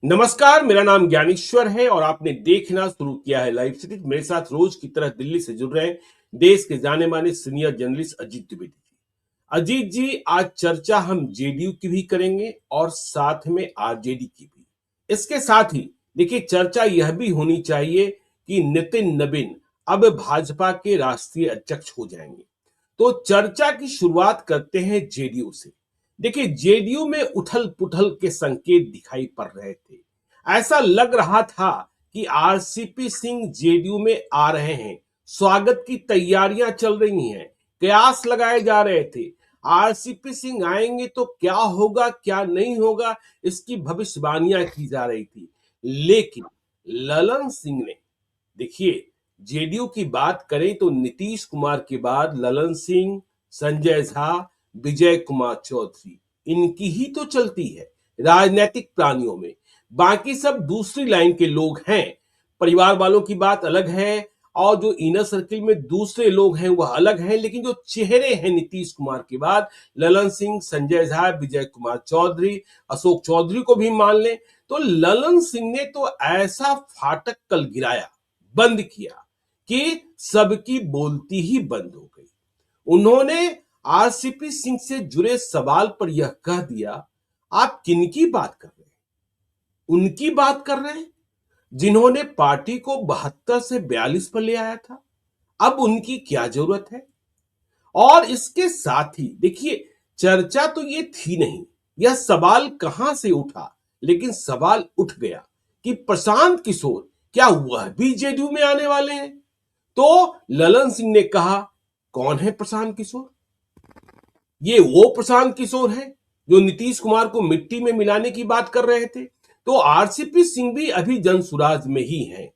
नमस्कार, मेरा नाम ज्ञानेश्वर है और आपने देखना शुरू किया है लाइव सिटी। मेरे साथ रोज की तरह दिल्ली से जुड़ रहे हैं देश के जाने माने सीनियर जर्नलिस्ट अजीत द्विवेदी जी। अजीत जी, आज चर्चा हम जेडीयू की भी करेंगे और साथ में आरजेडी की भी। इसके साथ ही देखिए, चर्चा यह भी होनी चाहिए कि नितिन नवीन अब भाजपा के राष्ट्रीय अध्यक्ष हो जाएंगे। तो चर्चा की शुरुआत करते हैं जेडीयू से। देखिए, जेडीयू में उथल पुथल के संकेत दिखाई पड़ रहे थे। ऐसा लग रहा था कि आरसीपी सिंह जेडीयू में आ रहे हैं, स्वागत की तैयारियां चल रही हैं, कयास लगाए जा रहे थे। आरसीपी सिंह आएंगे तो क्या होगा क्या नहीं होगा, इसकी भविष्यवाणियां की जा रही थी। लेकिन ललन सिंह ने, देखिए, जेडीयू की बात करें तो नीतीश कुमार के बाद ललन सिंह, संजय झा, विजय कुमार चौधरी, इनकी ही तो चलती है राजनीतिक प्राणियों में। बाकी सब दूसरी लाइन के लोग हैं। परिवार वालों की बात अलग है और जो इनर सर्किल में दूसरे लोग हैं वह अलग हैं, लेकिन जो चेहरे हैं नीतीश कुमार के बाद, ललन सिंह, संजय झा, विजय कुमार चौधरी, अशोक चौधरी को भी मान लें, तो ललन सिंह ने तो ऐसा फाटक कल गिराया, बंद किया कि सबकी बोलती ही बंद हो गई। उन्होंने आरसीपी सिंह से जुड़े सवाल पर यह कह दिया, आप किनकी बात कर रहे हैं? उनकी बात कर रहे हैं जिन्होंने पार्टी को 72 से 42 पर ले आया था। अब उनकी क्या जरूरत है? और इसके साथ ही देखिए, चर्चा तो ये थी नहीं, यह सवाल कहां से उठा, लेकिन सवाल उठ गया कि प्रशांत किशोर क्या वह भी जेडीयू में आने वाले हैं? तो ललन सिंह ने कहा, कौन है प्रशांत किशोर? ये वो प्रशांत किशोर है जो नीतीश कुमार को मिट्टी में मिलाने की बात कर रहे थे। तो आरसीपी सिंह भी अभी जनसुराज में ही हैं।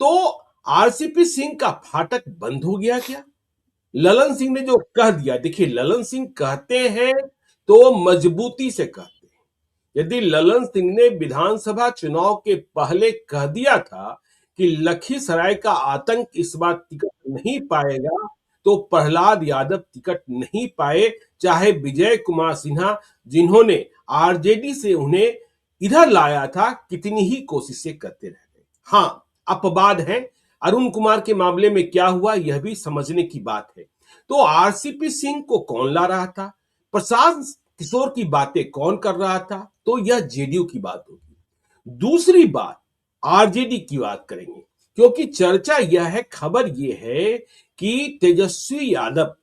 तो आरसीपी सिंह का फाटक बंद हो गया क्या? ललन सिंह ने जो कह दिया, देखिए, ललन सिंह कहते हैं तो मजबूती से कहते हैं। यदि ललन सिंह ने विधानसभा चुनाव के पहले कह दिया था कि लखीसराय का आतंक इस बार टिकट नहीं पाएगा, तो प्रहलाद यादव टिकट नहीं पाए, चाहे विजय कुमार सिन्हा, जिन्होंने आरजेडी से उन्हें इधर लाया था, कितनी ही कोशिशें करते रह गए। हाँ, अपवाद है। अरुण कुमार के मामले में क्या हुआ, यह भी समझने की बात है। तो आरसीपी सिंह को कौन ला रहा था? प्रशांत किशोर की बातें कौन कर रहा था? तो यह जेडीयू की बात होगी। दूसरी बात, आरजेडी की बात करेंगे, क्योंकि चर्चा यह है, खबर यह है कि तेजस्वी यादव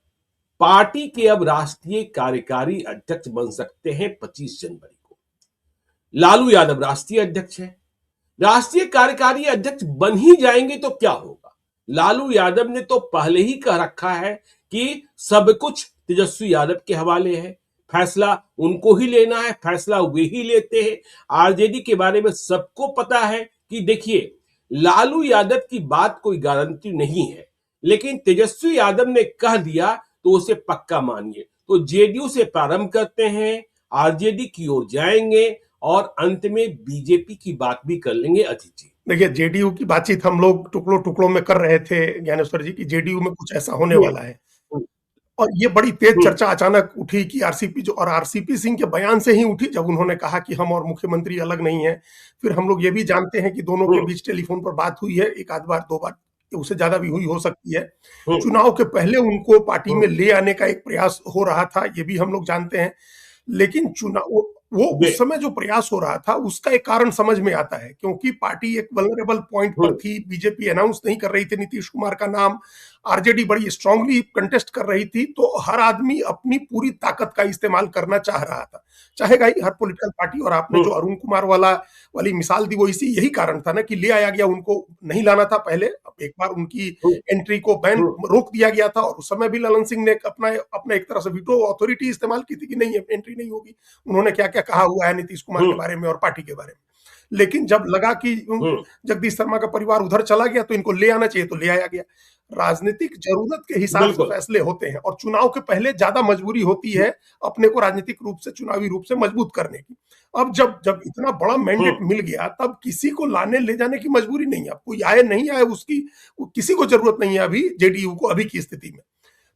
पार्टी के अब राष्ट्रीय कार्यकारी अध्यक्ष बन सकते हैं 25 जनवरी को। लालू यादव राष्ट्रीय अध्यक्ष है। राष्ट्रीय कार्यकारी अध्यक्ष बन ही जाएंगे तो क्या होगा? लालू यादव ने तो पहले ही कह रखा है कि सब कुछ तेजस्वी यादव के हवाले है, फैसला उनको ही लेना है, फैसला वे ही लेते हैं। आरजेडी के बारे में सबको पता है कि देखिए, लालू यादव की बात कोई गारंटी नहीं है, लेकिन तेजस्वी यादव ने कह दिया तो उसे पक्का मानिए। तो जेडीयू से प्रारंभ करते हैं, आरजेडी की ओर जाएंगे और अंत में बीजेपी की बात भी कर लेंगे। अजीत जी, देखिए, जेडीयू की बातचीत हम लोग टुकड़ों टुकड़ों में कर रहे थे ज्ञानेश्वर जी, की जेडीयू में कुछ ऐसा होने वाला है। और ये बड़ी तेज चर्चा अचानक उठी कि आरसीपी सिंह के बयान से ही उठी, जब उन्होंने कहा कि हम और मुख्यमंत्री अलग नहीं है। फिर हम लोग ये भी जानते हैं कि दोनों के बीच टेलीफोन पर बात हुई है, एक आध बार, दो बार, उससे ज्यादा भी हुई हो सकती है। चुनाव के पहले उनको पार्टी में ले आने का एक प्रयास हो रहा था, ये भी हम लोग जानते हैं। लेकिन चुनाव वो उस समय जो प्रयास हो रहा था उसका एक कारण समझ में आता है, क्योंकि पार्टी एक वल्नरेबल पॉइंट पर थी। बीजेपी अनाउंस नहीं कर रही थी नीतीश कुमार का नाम, आरजेडी बड़ी स्ट्रांगली कंटेस्ट कर रही थी, तो हर आदमी अपनी पूरी ताकत का इस्तेमाल करना चाह रहा था, चाहेगा ही हर पॉलिटिकल पार्टी। और आपने जो अरुण कुमार वाली मिसाल दी, वो इसी यही कारण था ना, कि ले आया गया, उनको नहीं लाना था पहले। एक बार उनकी एंट्री को बैन रोक दिया गया था, और उस समय भी ललन सिंह ने अपना एक तरह से वीटो अथॉरिटी इस्तेमाल की थी कि नहीं, एंट्री नहीं होगी। उन्होंने क्या क्या कहा हुआ है नीतीश कुमार के बारे में और पार्टी के बारे में। लेकिन जब लगा कि जगदीश शर्मा का परिवार उधर चला गया तो इनको ले आना चाहिए, तो ले आया गया। राजनीतिक जरूरत के हिसाब से फैसले होते हैं, और चुनाव के पहले ज्यादा मजबूरी होती है अपने को राजनीतिक रूप से, चुनावी रूप से मजबूत करने की। अब जब इतना बड़ा मैंडेट मिल गया, तब किसी को लाने ले जाने की मजबूरी नहीं है। अब कोई आए नहीं आए उसकी किसी को जरूरत नहीं है अभी जेडीयू को, अभी की स्थिति में।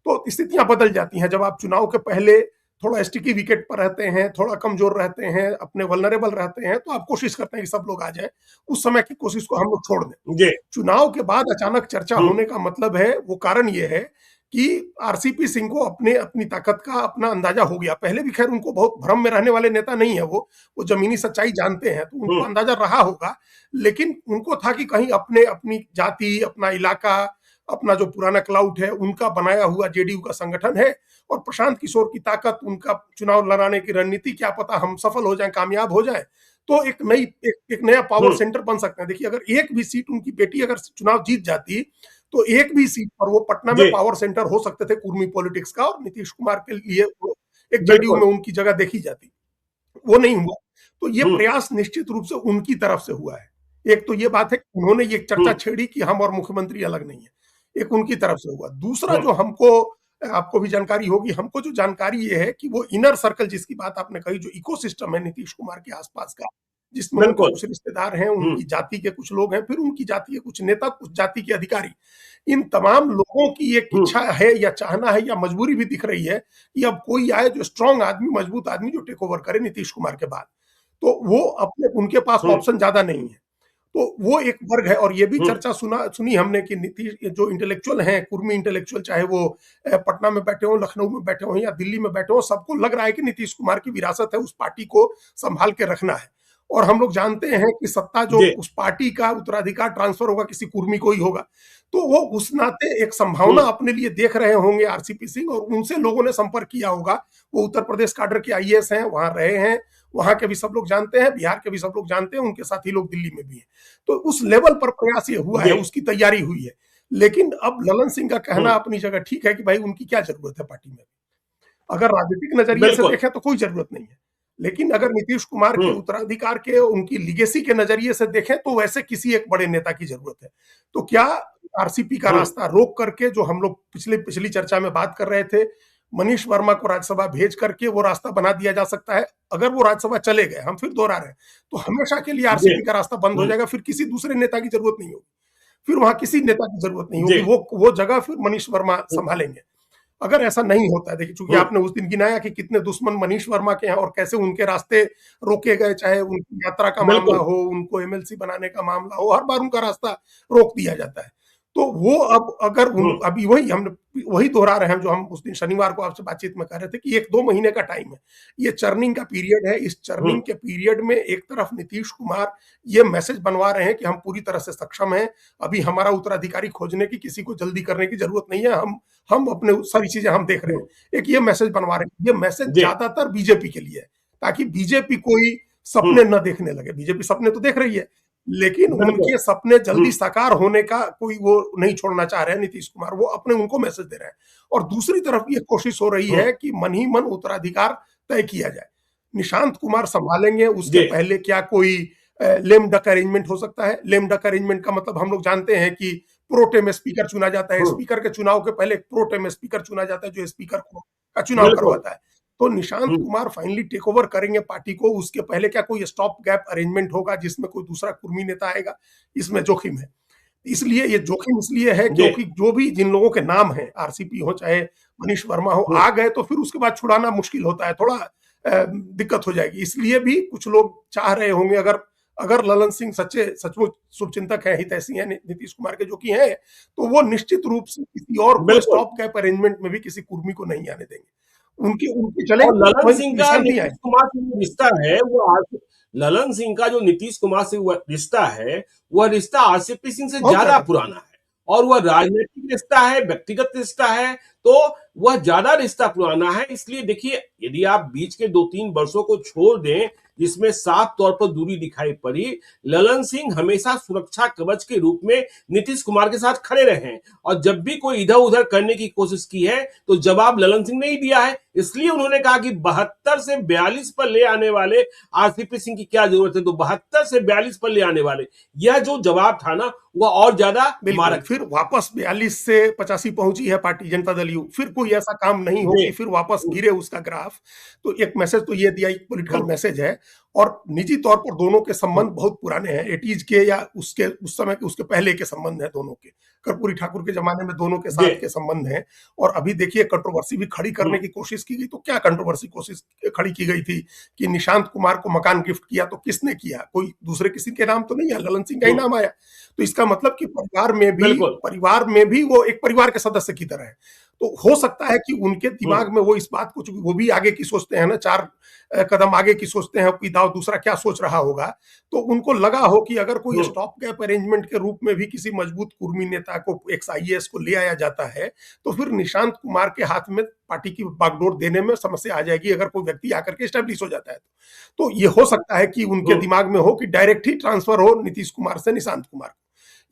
तो स्थितियां बदल जाती हैं जब आप चुनाव के पहले थोड़ा स्टिकी विकेट पर रहते हैं, थोड़ा कमजोर रहते हैं, अपने वल्नरेबल रहते हैं, तो आप कोशिश करते हैं कि सब लोग आ जाए, उस समय की कोशिश को हम लोग छोड़ दें। जी। चुनाव के बाद अचानक चर्चा हम्म। होने का मतलब है, वो कारण ये है कि आरसीपी सिंह को अपनी ताकत का अपना अंदाजा हो गया। पहले भी खैर उनको बहुत भ्रम में रहने वाले नेता नहीं है, वो जमीनी सच्चाई जानते हैं, तो उनको अंदाजा रहा होगा, लेकिन उनको था कि कहीं अपनी जाति, अपना इलाका, अपना जो पुराना क्लाउड है, उनका बनाया हुआ जेडीयू का संगठन है, और प्रशांत किशोर की ताकत, उनका चुनाव लड़ाने की रणनीति, क्या पता हम सफल हो जाएं, कामयाब हो जाएं, तो एक नया पावर सेंटर बन सकते हैं। देखिए, अगर एक भी सीट उनकी बेटी अगर चुनाव जीत जाती, तो एक भी सीट पर वो पटना में पावर सेंटर हो सकते थे कुर्मी पॉलिटिक्स का, और नीतीश कुमार के लिए एक जेडीयू में उनकी जगह देखी जाती। वो नहीं हुआ, तो ये प्रयास निश्चित रूप से उनकी तरफ से हुआ है। एक तो ये बात है कि उन्होंने ये चर्चा छेड़ी कि हम और मुख्यमंत्री अलग नहीं है, एक उनकी तरफ से हुआ। दूसरा जो आपको भी जानकारी होगी, हमको जो जानकारी ये है कि वो इनर सर्कल जिसकी बात आपने कही, जो इकोसिस्टम है नीतीश कुमार के आसपास का, जिसमें उनके कुछ रिश्तेदार हैं, उनकी जाति के कुछ लोग हैं, फिर उनकी जाति के कुछ नेता, कुछ जाति के अधिकारी, इन तमाम लोगों की एक इच्छा है या चाहना है या मजबूरी भी दिख रही है कि अब कोई आए जो स्ट्रांग आदमी, मजबूत आदमी, जो टेक ओवर करे नीतीश कुमार के बाद। तो वो उनके पास ऑप्शन ज्यादा नहीं है, तो वो एक वर्ग है। और ये भी चर्चा सुनी हमने कि नीतीश जो इंटेलेक्चुअल हैं, कुर्मी इंटेलेक्चुअल, चाहे वो पटना में बैठे हो, लखनऊ में बैठे हो या दिल्ली में बैठे हो, सबको लग रहा है कि नीतीश कुमार की विरासत है, उस पार्टी को संभाल के रखना है। और हम लोग जानते हैं कि सत्ता जो उस पार्टी का उत्तराधिकार ट्रांसफर होगा किसी कुर्मी को ही होगा, तो वो उस नाते एक संभावना अपने लिए देख रहे होंगे आरसीपी सिंह, और उनसे लोगों ने संपर्क किया होगा। वो उत्तर प्रदेश काडर के आईएएस हैं, वहां रहे हैं, वहां के भी सब लोग जानते हैं, बिहार के भी सब लोग जानते हैं, उनके साथी लोग दिल्ली में भी हैं। तो उस लेवल पर प्रयास ये हुआ है, उसकी तैयारी हुई है। लेकिन अब ललन सिंह का कहना अपनी जगह ठीक है कि भाई उनकी क्या जरूरत है पार्टी में। अगर राजनीतिक नजरिए से देखें तो कोई जरूरत नहीं है, लेकिन अगर नीतीश कुमार के उत्तराधिकार के, उनकी लीगेसी के नजरिए से देखें, तो वैसे किसी एक बड़े नेता की जरूरत है। तो क्या आरसीपी का रास्ता रोक करके, जो हम लोग पिछली चर्चा में बात कर रहे थे, मनीष वर्मा को राज्यसभा भेज करके वो रास्ता बना दिया जा सकता है? अगर वो राज्यसभा चले गए, हम फिर दोहरा रहे हैं, तो हमेशा के लिए आरसीपी का रास्ता बंद हो जाएगा, फिर किसी दूसरे नेता की जरूरत नहीं होगी, फिर वहां किसी नेता की जरूरत नहीं होगी, वो जगह फिर मनीष वर्मा संभालेंगे। अगर ऐसा नहीं होता है, देखिए, चूंकि आपने उस दिन गिनाया कि कितने दुश्मन मनीष वर्मा के हैं और कैसे उनके रास्ते रोके गए, चाहे उनकी यात्रा का मामला हो, उनको एमएलसी बनाने का मामला हो, हर बार उनका रास्ता रोक दिया जाता है। तो वो अब अगर अभी वही दोहरा रहे हैं जो हम उस दिन शनिवार को आपसे बातचीत में कह रहे थे कि 1-2 महीने का टाइम है, ये चर्निंग का पीरियड है। इस चर्निंग के पीरियड में एक तरफ नीतीश कुमार ये मैसेज बनवा रहे हैं कि हम पूरी तरह से सक्षम हैं, अभी हमारा उत्तराधिकारी खोजने की, किसी को जल्दी करने की जरूरत नहीं है, हम अपने सारी चीजें हम देख रहे हैं। एक ये मैसेज बनवा रहे हैं, ये मैसेज ज्यादातर बीजेपी के लिए है, ताकि बीजेपी कोई सपने न देखने लगे। बीजेपी सपने तो देख रही है, लेकिन उनके सपने जल्दी साकार होने का कोई वो नहीं छोड़ना चाह रहे हैं नीतीश कुमार, वो अपने उनको मैसेज दे रहे हैं। और दूसरी तरफ ये कोशिश हो रही है कि मन ही मन उत्तराधिकार तय किया जाए, निशांत कुमार संभालेंगे, उसके पहले क्या कोई लेम डक अरेंजमेंट हो सकता है? लेम डक अरेंजमेंट का मतलब हम लोग जानते हैं कि प्रोटेम स्पीकर चुना जाता है, स्पीकर के चुनाव के पहले प्रोटेम स्पीकर चुना जाता है, जो स्पीकर का चुनाव करवाता है। तो Nishant Kumar finally take over करेंगे पार्टी को, उसके पहले क्या कोई स्टॉप गैप अरेंजमेंट होगा जिसमें कोई दूसरा कुर्मी नेता आएगा? इसमें जोखिम है। इसलिए ये जोखिम इसलिए है क्योंकि जो भी जिन लोगों के नाम हैं, आरसीपी हो चाहे मनीष वर्मा हो, आ गए तो फिर उसके बाद छुड़ाना मुश्किल होता है, थोड़ा दिक्कत हो जाएगी। इसलिए भी कुछ लोग चाह रहे होंगे, अगर ललन सिंह सचमुच शुभचिंतक है, हितैषी है नीतीश कुमार के, जो कि है, तो वो निश्चित रूप से किसी और को स्टॉप गैप अरेंजमेंट में भी किसी कुर्मी को नहीं आने देंगे। उनके चले। ललन सिंह का नीतीश कुमार से जो रिश्ता है, ललन सिंह का जो नीतीश कुमार से रिश्ता है, वह रिश्ता आरसीपी सिंह से ज्यादा पुराना है, और वह राजनीतिक रिश्ता है, व्यक्तिगत रिश्ता है, तो वह ज्यादा रिश्ता पुराना है। इसलिए देखिए, यदि आप बीच के 2-3 वर्षों को छोड़ दें जिसमें साफ तौर पर दूरी दिखाई पड़ी, ललन सिंह हमेशा सुरक्षा कवच के रूप में नीतीश कुमार के साथ खड़े रहे हैं, और जब भी कोई इधर उधर करने की कोशिश की है तो जवाब ललन सिंह ने ही दिया है। इसलिए उन्होंने कहा कि 72 से 42 पर ले आने वाले आरसीपी सिंह की क्या जरूरत है, तो 72 से 42 पर ले आने वाले, यह जो जवाब था ना, वह और ज्यादा मारक। फिर वापस 42 से 85 पहुंची है पार्टी जनता दल जेडीयू, फिर कोई ऐसा काम नहीं हो जी। कि फिर वापस गिरे उसका ग्राफ। तो एक मैसेज तो ये दिया, एक पॉलिटिकल मैसेज है। और निजी तौर पर दोनों के संबंध बहुत पुराने हैं, 80s के या उसके उस समय के उसके पहले के संबंध हैं दोनों के। कर्पूरी ठाकुर के जमाने में दोनों के जी। साथ के संबंध हैं। और अभी देखिए कंट्रोवर्सी भी खड़ी करने की कोशिश की गई, तो क्या कंट्रोवर्सी कोशिश खड़ी की गई थी कि निशांत कुमार को मकान गिफ्ट किया, तो किसने किया? कोई दूसरे किसी के नाम तो नहीं है, ललन सिंह का ही नाम आया। तो इसका मतलब कि बिल्कुल। परिवार में भी वो एक परिवार के सदस्य की तरह है। तो हो सकता है कि उनके दिमाग में वो इस बात को, वो भी आगे की सोचते हैं ना, 4 कदम आगे की सोचते हैं कि दाव दूसरा क्या सोच रहा होगा। तो उनको लगा हो कि अगर कोई स्टॉप गैप अरेंजमेंट के रूप में भी किसी मजबूत कुर्मी नेता को, एक्स आईएएस को ले आया जाता है, तो फिर निशांत कुमार के हाथ में पार्टी की बागडोर देने में समस्या आ जाएगी, अगर कोई व्यक्ति आकर के स्टैब्लिश हो जाता है। तो ये हो सकता है कि उनके दिमाग में हो कि डायरेक्ट ही ट्रांसफर हो नीतीश कुमार से निशांत कुमार को।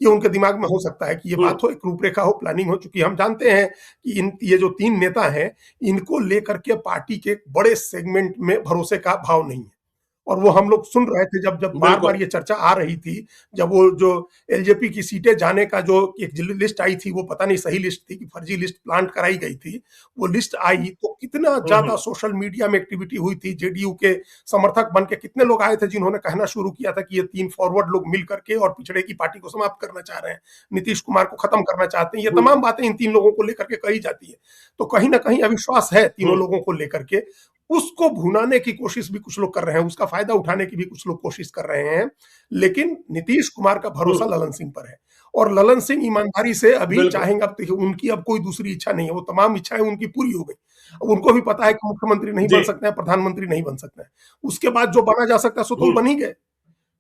ये उनके दिमाग में हो सकता है कि ये बात हो, एक रूपरेखा हो, प्लानिंग हो। चूंकि हम जानते हैं कि ये जो 3 नेता हैं, इनको लेकर के पार्टी के बड़े सेगमेंट में भरोसे का भाव नहीं है। और वो हम लोग सुन रहे थे, जब जब बार बार ये चर्चा आ रही थी, जब वो जो एलजेपी की सीटें जाने का जो एक लिस्ट आई थी, वो पता नहीं सही लिस्ट थी कि फर्जी लिस्ट प्लांट कराई गई थी। वो लिस्ट आई तो कितना ज्यादा सोशल मीडिया में एक्टिविटी हुई थी, जेडीयू के समर्थक बन के कितने लोग आए थे जिन्होंने कहना शुरू किया था कि ये 3 फॉरवर्ड लोग मिल करके और पिछड़े की पार्टी को समाप्त करना चाह रहे हैं, नीतीश कुमार को खत्म करना चाहते हैं। ये तमाम बातें इन 3 लोगों को लेकर के कही जाती है। तो कहीं ना कहीं अविश्वास है तीनों लोगों को लेकर के। उसको भुनाने की कोशिश भी कुछ लोग कर रहे हैं, उसका फायदा उठाने की भी कुछ लोग कोशिश कर रहे हैं। लेकिन नीतीश कुमार का भरोसा ललन सिंह पर है, और ललन सिंह ईमानदारी से अभी चाहेंगे। अब देखिए, उनकी अब कोई दूसरी इच्छा नहीं है, वो तमाम इच्छाएं उनकी पूरी हो गई। अब उनको भी पता है कि मुख्यमंत्री नहीं बन सकते हैं, प्रधानमंत्री नहीं बन सकते हैं। उसके बाद जो बना जा सकता है सो तो बन ही गए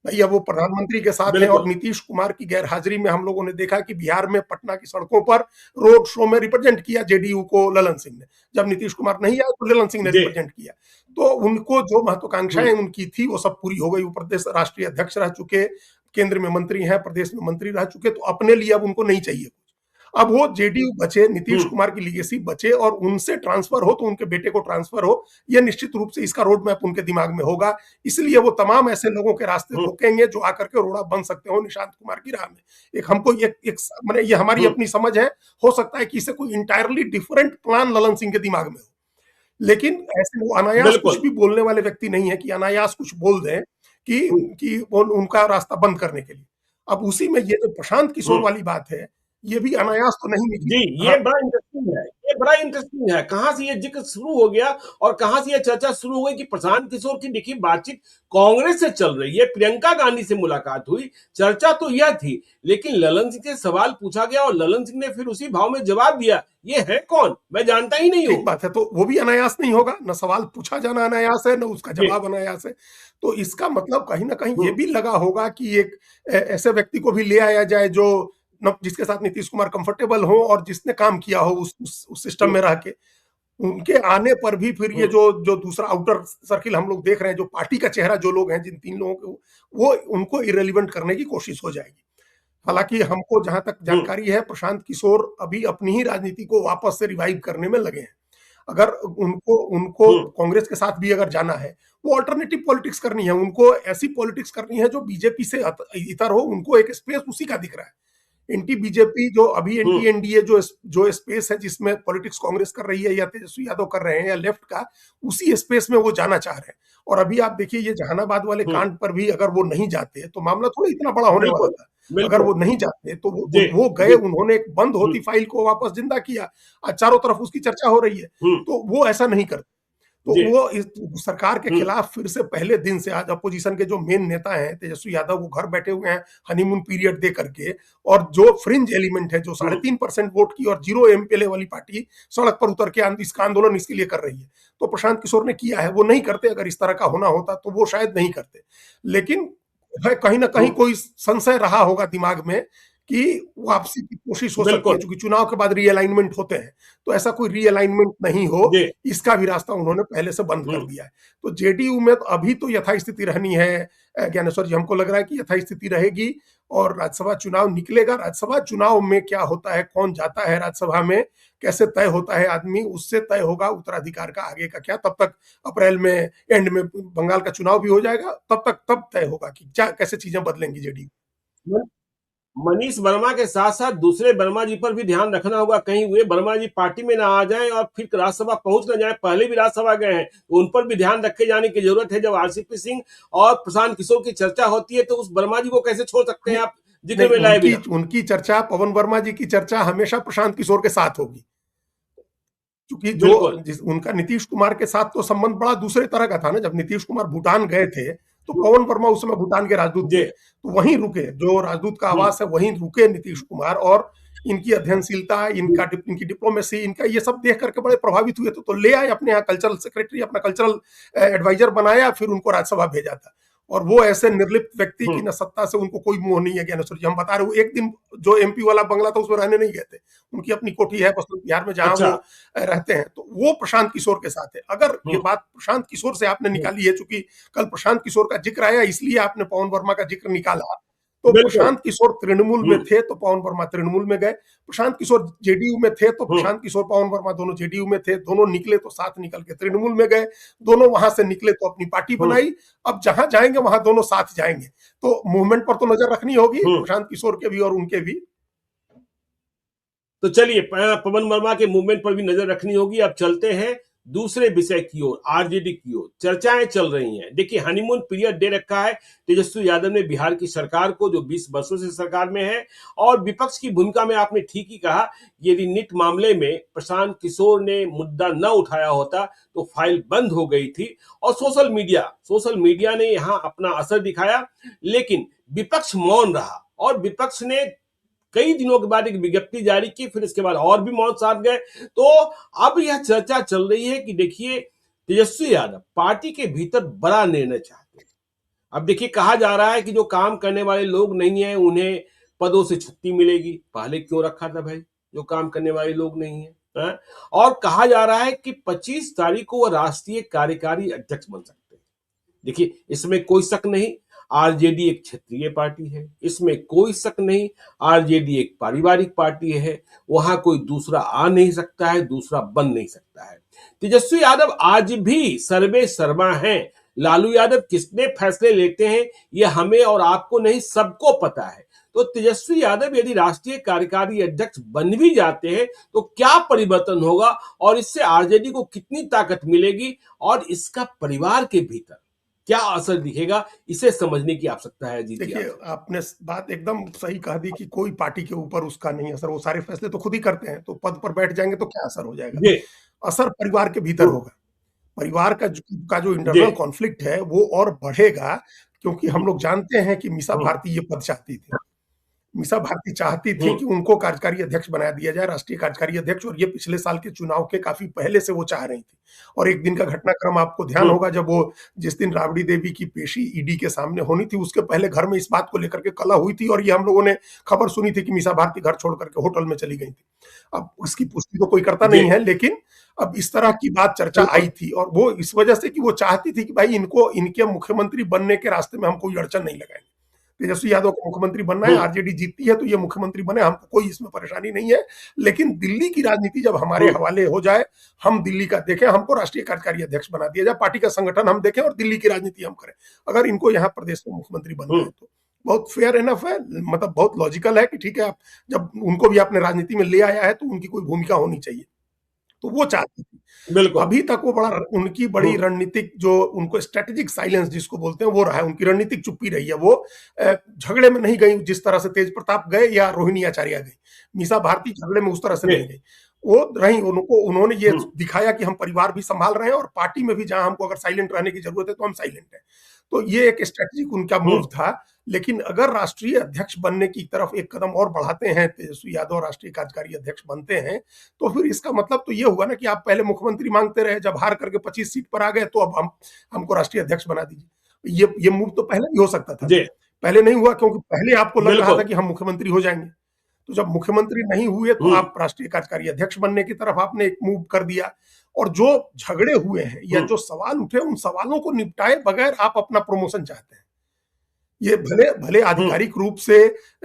भैया, वो प्रधानमंत्री के साथ हैं। और नीतीश कुमार की गैरहाजिरी में हम लोगों ने देखा कि बिहार में पटना की सड़कों पर रोड शो में रिप्रेजेंट किया जेडीयू को ललन सिंह ने। जब नीतीश कुमार नहीं आए तो ललन सिंह ने रिप्रेजेंट किया। तो उनको जो महत्वाकांक्षाएं उनकी थी वो सब पूरी हो गई। वो प्रदेश राष्ट्रीय अध्यक्ष रह चुके, केंद्र में मंत्री हैं, प्रदेश में मंत्री रह चुके। तो अपने लिए अब उनको नहीं चाहिए। अब वो जेडीयू बचे, नीतीश कुमार की लीगेसी बचे, और उनसे ट्रांसफर हो तो उनके बेटे को ट्रांसफर हो, यह निश्चित रूप से इसका रोड मैप उनके दिमाग में होगा। इसलिए वो तमाम ऐसे लोगों के रास्ते रोकेंगे जो आकर के रोड़ा बन सकते हो निशांत कुमार की राह में। एक हमको एक माने ये हमारी अपनी समझ है। हो सकता है कि इससे कोई entirely different plan Lalan Singh के दिमाग में हो, लेकिन ऐसे वो अनायास कुछ भी बोलने वाले व्यक्ति नहीं है कि अनायास कुछ बोल दें कि वो उनका रास्ता बंद करने के लिए। अब उसी में ये जो प्रशांत किशोर वाली बात है, ये भी अनायास तो नहीं निकली। जी, ये बड़ा इंटरेस्टिंग है, ये बड़ा इंटरेस्टिंग है। कहाँ से ये जिक्र शुरू हो गया और कहाँ से ये चर्चा शुरू हो गई कि प्रशांत किशोर की देखिए बातचीत कांग्रेस से चल रही है, प्रियंका गांधी से मुलाकात हुई, चर्चा तो यह थी। लेकिन ललन सिंह से सवाल पूछा गया और ललन सिंह ने फिर उसी भाव में जवाब दिया, ये है कौन, मैं जानता ही नहीं हूँ। ठीक बात है, तो वो भी अनायास नहीं होगा, न सवाल पूछा जाना अनायास है, न उसका जवाब अनायास है। तो इसका मतलब कहीं ना कहीं ये भी लगा होगा कि एक ऐसे व्यक्ति को भी ले आया जाए जो जिसके साथ नीतीश कुमार कंफर्टेबल हो और जिसने काम किया हो उस सिस्टम में रह के। उनके आने पर भी फिर ये जो जो दूसरा आउटर सर्किल हम लोग देख रहे हैं, जो पार्टी का चेहरा जो लोग हैं, जिन 3 लोगों को, वो उनको इरेलीवेंट करने की कोशिश हो जाएगी। हालांकि हमको जहां तक जानकारी है, प्रशांत किशोर अभी अपनी ही राजनीति को वापस से रिवाइव करने में लगे हैं। अगर उनको उनको कांग्रेस के साथ भी अगर जाना है, वो अल्टरनेटिव पॉलिटिक्स करनी है, उनको ऐसी पॉलिटिक्स करनी है जो बीजेपी से इतर हो। उनको एक स्पेस उसी का दिख रहा है। एंटी बीजेपी जो अभी एंटी एनडीए जो स्पेस है जिसमें पॉलिटिक्स कांग्रेस कर रही है या तेजस्वी यादव कर रहे हैं या लेफ्ट का, उसी स्पेस में वो जाना चाह रहे हैं। और अभी आप देखिए, ये जहानाबाद वाले कांड पर भी अगर वो नहीं जाते तो मामला थोड़ा इतना बड़ा होने वाला था। अगर वो नहीं जाते तो वो गए, उन्होंने एक बंद होती फाइल को वापस जिंदा किया, आज चारों तरफ उसकी चर्चा हो रही है। तो वो ऐसा नहीं करते। तो वो इस सरकार के खिलाफ फिर से पहले दिन से, आज अपोजिशन के जो मेन नेता हैं तेजस्वी यादव, वो घर बैठे हुए हैं हनीमून पीरियड दे करके। और जो फ्रिंज एलिमेंट है, जो 3.5% वोट की और 0 एमपीएलए वाली पार्टी सड़क पर उतर के इसका आंदोलन इसके लिए कर रही है। तो प्रशांत किशोर ने किया है, वो नहीं करते। अगर इस तरह का होना होता तो वो शायद नहीं करते। लेकिन कहीं ना कहीं कोई संशय रहा होगा दिमाग में कि वापसी की कोशिश हो सकती है, क्योंकि चुनाव के बाद रीअलाइनमेंट होते हैं। तो ऐसा कोई रीअलाइनमेंट नहीं हो, इसका भी रास्ता उन्होंने पहले से बंद कर दिया है। तो जेडीयू में तो अभी तो यथास्थिति रहनी है ज्ञानेश्वर जी। हमको लग रहा है कि यथास्थिति रहेगी और राज्यसभा चुनाव निकलेगा। राज्यसभा चुनाव में क्या होता है, कौन जाता है राज्यसभा में, कैसे तय होता है आदमी, उससे तय होगा उत्तराधिकार का आगे का क्या। तब तक अप्रैल में एंड में बंगाल का चुनाव भी हो जाएगा, तब तक तब तय होगा कि क्या कैसे चीजें बदलेंगी जेडीयू। मनीष वर्मा के साथ साथ दूसरे वर्मा जी पर भी ध्यान रखना होगा, कहीं वे वर्मा जी पार्टी में ना आ जाएं और फिर राज्यसभा पहुंच ना जाए। पहले भी राज्यसभा गए हैं, तो उन पर भी ध्यान रखे जाने की जरूरत है। जब आरसीपी सिंह और प्रशांत किशोर की चर्चा होती है तो उस वर्मा जी को कैसे छोड़ सकते हैं नहीं, आप जिक्र नहीं, में लाए उनकी बिना। उनकी चर्चा, पवन वर्मा जी की चर्चा हमेशा प्रशांत किशोर के साथ होगी, क्योंकि जो बिल्कुल। उनका नीतीश कुमार के साथ तो संबंध बड़ा दूसरे तरह का था ना। जब नीतीश कुमार भूटान गए थे तो पवन वर्मा उस समय भूटान के राजदूत जी। थे, तो वहीं रुके, जो राजदूत का हम्म। आवास है वहीं रुके नीतीश कुमार। और इनकी अध्ययनशीलता, हम्म। इनकी डिप्लोमेसी, इनका ये सब देख करके बड़े प्रभावित हुए। तो ले आए अपने यहाँ कल्चरल सेक्रेटरी, अपना कल्चरल एडवाइजर बनाया, फिर उनको राज्यसभा भेजा था। और वो ऐसे निर्लिप्त व्यक्ति की हम्म। न सत्ता से उनको कोई मोह नहीं है। ज्ञानेश्वर जी, हम बता रहे हो, एक दिन जो एमपी वाला बंगला था उसमें रहने नहीं गए थे। उनकी अपनी कोठी है बसंत बिहार में, जहां अच्छा। वो रहते हैं। तो वो प्रशांत किशोर के साथ है। अगर ये हम्म। बात प्रशांत किशोर से आपने हम्म। निकाली है, चूंकि कल प्रशांत किशोर का जिक्र आया इसलिए आपने पवन वर्मा का जिक्र निकाला, तो बिल्कुल। प्रशांत किशोर तृणमूल में हम्म। थे तो पवन वर्मा तृणमूल में गए। प्रशांत किशोर जेडीयू में थे तो हम्म। प्रशांत किशोर, पवन वर्मा दोनों जेडीयू में थे। दोनों निकले तो साथ निकल के तृणमूल में गए। दोनों वहां से निकले तो अपनी पार्टी हम्म। बनाई। अब जहां जाएंगे वहां दोनों साथ जाएंगे। तो मूवमेंट पर तो नजर रखनी होगी हम्म। प्रशांत किशोर के भी और उनके भी। तो चलिए, पवन वर्मा के मूवमेंट पर भी नजर रखनी होगी। अब चलते हैं दूसरे विषय की ओर, आरजेडी की ओर। चर्चाएं चल रही हैं। देखिए, हनीमून पीरियड दे रखा है तेजस्वी यादव ने बिहार की सरकार को, जो 20 वर्षों से सरकार में है। और विपक्ष की भूमिका में आपने ठीक ही कहा, यदि नीट मामले में प्रशांत किशोर ने मुद्दा न उठाया होता तो फाइल बंद हो गई थी। और सोशल मीडिया ने यहां अपना असर दिखाया, लेकिन विपक्ष मौन रहा। और विपक्ष ने कई दिनों के बाद एक विज्ञप्ति जारी की, फिर इसके बाद और भी मौन साध गए। तो अब यह चर्चा चल रही है कि देखिए, तेजस्वी यादव पार्टी के भीतर बड़ा निर्णय चाहते हैं। अब देखिए, कहा जा रहा है कि जो काम करने वाले लोग नहीं है उन्हें पदों से छुट्टी मिलेगी। पहले क्यों रखा था भाई, जो काम करने वाले लोग नहीं है, हाँ? और कहा जा रहा है कि 25 तारीख को वह राष्ट्रीय कार्यकारी अध्यक्ष बन सकते हैं। देखिए, इसमें कोई शक नहीं, आरजेडी एक क्षेत्रीय पार्टी है, इसमें कोई शक नहीं। आरजेडी एक पारिवारिक पार्टी है, वहां कोई दूसरा आ नहीं सकता है, दूसरा बन नहीं सकता है। तेजस्वी यादव आज भी सर्वे सर्वा हैं। लालू यादव कितने फैसले लेते हैं ये हमें और आपको नहीं, सबको पता है। तो तेजस्वी यादव यदि राष्ट्रीय कार्यकारी अध्यक्ष बन भी जाते हैं तो क्या परिवर्तन होगा, और इससे आरजेडी को कितनी ताकत मिलेगी, और इसका परिवार के भीतर क्या असर दिखेगा, इसे समझने की आवश्यकता है। जी जी, देखिए, आपने बात एकदम सही कह दी कि कोई पार्टी के ऊपर उसका नहीं असर, वो सारे फैसले तो खुद ही करते हैं। तो पद पर बैठ जाएंगे तो क्या असर हो जाएगा? जी। असर परिवार के भीतर होगा। परिवार का जो जी। इंटरनल कॉन्फ्लिक्ट है वो और बढ़ेगा, क्योंकि हम लोग जानते हैं कि मीसा हम्म। भारती ये पद चाहती थी। मीसा भारती चाहती थी हम्म। कि उनको कार्यकारी अध्यक्ष बना दिया जाए, राष्ट्रीय कार्यकारी अध्यक्ष। और ये पिछले साल के चुनाव के काफी पहले से वो चाह रही थी। और एक दिन का घटनाक्रम आपको ध्यान हम्म। होगा, जब वो जिस दिन राबड़ी देवी की पेशी ईडी के सामने होनी थी, उसके पहले घर में इस बात को लेकर के कलह हुई थी। और ये हम लोगों ने खबर सुनी थी कि मीसा भारती घर छोड़ करके होटल में चली गई थी। अब उसकी पुष्टि तो कोई करता जी। नहीं है, लेकिन अब इस तरह की बात चर्चा बिल्कुल। आई थी। और वो इस वजह से कि वो चाहती थी कि भाई इनको, इनके मुख्यमंत्री बनने के रास्ते में हम कोई अड़चन नहीं लगाएंगे। तेजस्वी यादव को मुख्यमंत्री बनना है, हम्म। आरजेडी जीतती है तो ये मुख्यमंत्री बने, हमको कोई इसमें परेशानी नहीं है। लेकिन दिल्ली की राजनीति जब हमारे हम्म। हवाले हो जाए, हम दिल्ली का देखें, हमको राष्ट्रीय कार्यकारी अध्यक्ष बना दिया जाए, पार्टी का संगठन हम देखें और दिल्ली की राजनीति हम करें। अगर इनको यहाँ प्रदेश में मुख्यमंत्री बनना है हम्म। तो बहुत फेयर एनफ है, मतलब बहुत लॉजिकल है कि ठीक है, आप जब उनको भी आपने राजनीति में ले आया है तो उनकी कोई भूमिका होनी चाहिए। तो वो चाहती थी। बिल्कुल। अभी तक वो बड़ा, उनकी बड़ी हम्म। रणनीतिक, जो उनको स्ट्रेटेजिक साइलेंस जिसको बोलते हैं, वो रहा है। उनकी रणनीतिक चुप्पी रही है। वो झगड़े में नहीं गई जिस तरह से तेज प्रताप गए या रोहिणी आचार्य गई। मीसा भारती झगड़े में उस तरह से जी। नहीं गई। वो रही, उन्होंने ये हम्म। दिखाया कि हम परिवार भी संभाल रहे हैं और पार्टी में भी जहां हमको अगर साइलेंट रहने की जरूरत है तो हम साइलेंट हैं। तो ये एक स्ट्रेटेजिक उनका मूव हम्म। था। लेकिन अगर राष्ट्रीय अध्यक्ष बनने की तरफ एक कदम और बढ़ाते हैं, तेजस्वी यादव राष्ट्रीय कार्यकारी अध्यक्ष बनते हैं, तो फिर इसका मतलब तो ये हुआ ना कि आप पहले मुख्यमंत्री मांगते रहे, जब हार करके 25 सीट पर आ गए तो अब हमको राष्ट्रीय अध्यक्ष बना दीजिए। ये मूव तो पहले भी हो सकता था। जी। पहले नहीं हुआ क्योंकि पहले आपको लग रहा था बिल्कुल। कि हम मुख्यमंत्री हो जाएंगे। तो जब मुख्यमंत्री नहीं हुए तो हम्म। आप राष्ट्रीय कार्यकारी अध्यक्ष बनने की तरफ आपने एक मूव कर दिया। और जो झगड़े हुए हैं या हम्म। जो सवाल उठे, उन सवालों को निपटाए बगैर आप अपना प्रमोशन चाहते हैं। ये भले भले हम्म। आधिकारिक रूप से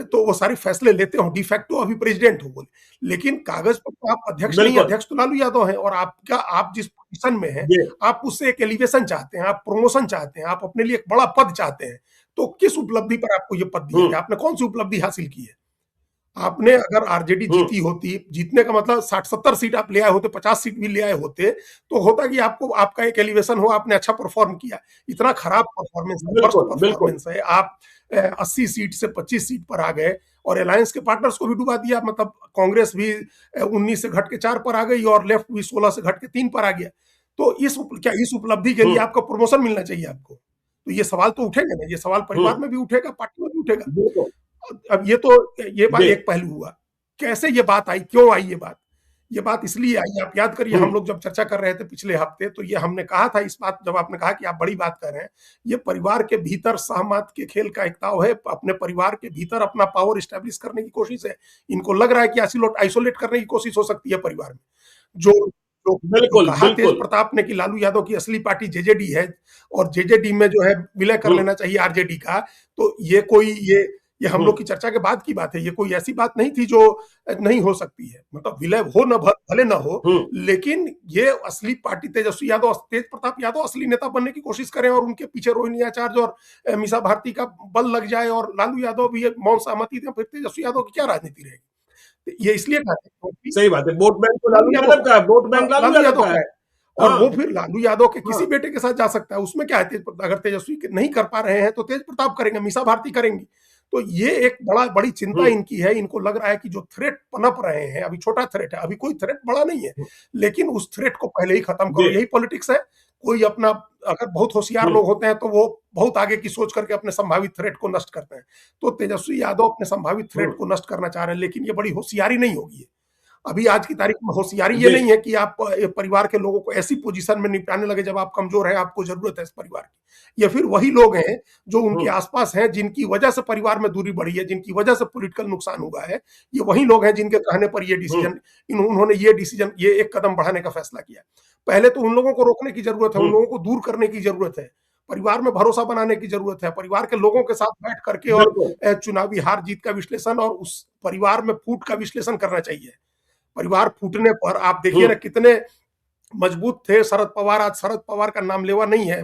तो वो सारे फैसले लेते हो, डिफैक्टो अभी प्रेसिडेंट हो बोले, लेकिन कागज पर तो आप अध्यक्ष नहीं, बिल्कुल। अध्यक्ष तो लालू यादव हैं। और आपका, आप जिस पोजीशन में हैं, जी। आप उससे एक एलिवेशन चाहते हैं, आप प्रमोशन चाहते हैं, आप अपने लिए एक बड़ा पद चाहते हैं। तो किस उपलब्धि पर आपको ये पद दिया गया? आपने कौन सी उपलब्धि हासिल की है? आपने अगर आरजेडी जीती होती, जीतने का मतलब 60-70 सीट आप ले आए होते, 50 सीट भी ले आए होते, तो होता कि आपको आपका एक एलिवेशन हो, आपने अच्छा परफॉर्म किया। इतना खराब परफॉर्मेंस है, वर्स्ट बिल्कुल बिल्कुल। परफॉर्मेंस है। आप 80 सीट से 25 सीट पर आ गए और अलायंस के पार्टनर्स को भी डुबा दिया। मतलब कांग्रेस भी 19 से घट के 4 पर आ गई और लेफ्ट भी 16 से घट के 3 पर आ गया। तो क्या इस उपलब्धि के लिए हम्म आपका प्रमोशन मिलना चाहिए आपको? तो ये सवाल तो उठेगा ना, ये सवाल परिवार हम्म। में भी उठेगा, पार्टी में भी उठेगा। बिल्कुल। अब ये बात जी। एक पहलू हुआ। कैसे ये बात आई, क्यों आई ये बात? ये बात इसलिए आई, आप याद करिए हम हम्म लोग जब चर्चा कर रहे थे पिछले हफ्ते, तो ये हमने कहा था इस बात, जब आपने कहा कि आप बड़ी बात कर रहे हैं, ये परिवार के भीतर सहमत के खेल का एक दाव है, अपने परिवार के भीतर अपना पावर एस्टेब्लिश करने की कोशिश है। इनको लग रहा है कि आइसोलेट करने की कोशिश हो सकती है परिवार में। जो जो जो बिल्कुल कहा तेज बिल्कुल। प्रताप ने कि लालू यादव की असली पार्टी जेजेडी है और जेजेडी में जो है विलय कर हम्म लेना चाहिए आरजेडी का, तो ये हम लोग की चर्चा के बाद की बात है। ये कोई ऐसी बात नहीं थी जो नहीं हो सकती है। मतलब विलय हो न भले ना हो, हम्म। लेकिन ये असली पार्टी तेजस्वी यादव, तेज प्रताप यादव असली नेता बनने की कोशिश करें और उनके पीछे रोहिणी आचार्य और मीसा भारती का बल लग जाए और लालू यादव भी मौन सहमति दें, फिर तेजस्वी यादव की क्या राजनीति रहेगी? ये इसलिए कहते हैं क्योंकि सही बात है, वोट बैंक तो लालू लालू यादव यादव का का है, वोट है, बैंक लालू लालू यादव यादव का का है। है। और हाँ वो फिर लालू यादव के हाँ। किसी बेटे के साथ जा सकता है, उसमें क्या है? अगर तेजस्वी नहीं कर पा रहे हैं तो तेज प्रताप करेंगे, मीसा भारती करेंगी। तो ये एक बड़ी चिंता हम्म इनकी है। इनको लग रहा है कि जो थ्रेट पनप रहे हैं, अभी छोटा थ्रेट है, अभी कोई थ्रेट बड़ा नहीं है, लेकिन उस थ्रेट को पहले ही खत्म जी। करो। यही पॉलिटिक्स है। कोई अपना, अगर बहुत होशियार हम्म लोग होते हैं तो वो बहुत आगे की सोच करके अपने संभावित थ्रेट को नष्ट करते हैं। तो तेजस्वी यादव अपने संभावित थ्रेट हम्म। को नष्ट करना चाह रहे हैं, लेकिन ये बड़ी होशियारी नहीं होगी। अभी आज की तारीख में होशियारी ये जी। नहीं है कि आप परिवार के लोगों को ऐसी पोजीशन में निपटाने लगे जब आप कमजोर हैं, आपको जरूरत है इस परिवार की। ये फिर वही लोग हैं जो उनके हम्म आसपास हैं, जिनकी वजह से परिवार में दूरी बढ़ी है, जिनकी वजह से पॉलिटिकल नुकसान हुआ है। ये वही लोग हैं जिनके कहने पर हम्म उन्होंने ये एक कदम बढ़ाने का फैसला किया। पहले तो उन लोगों को रोकने की जरूरत है, उन हम्म। लोगों को दूर करने की जरूरत है, परिवार में भरोसा बनाने की जरूरत है, परिवार के लोगों के साथ बैठ करके और बिल्कुल। चुनावी हार जीत का विश्लेषण और उस परिवार में फूट का विश्लेषण करना चाहिए। परिवार फूटने पर आप देखिए ना हम्म। कितने मजबूत थे शरद पवार। आज शरद पवार का नामलेवा नहीं है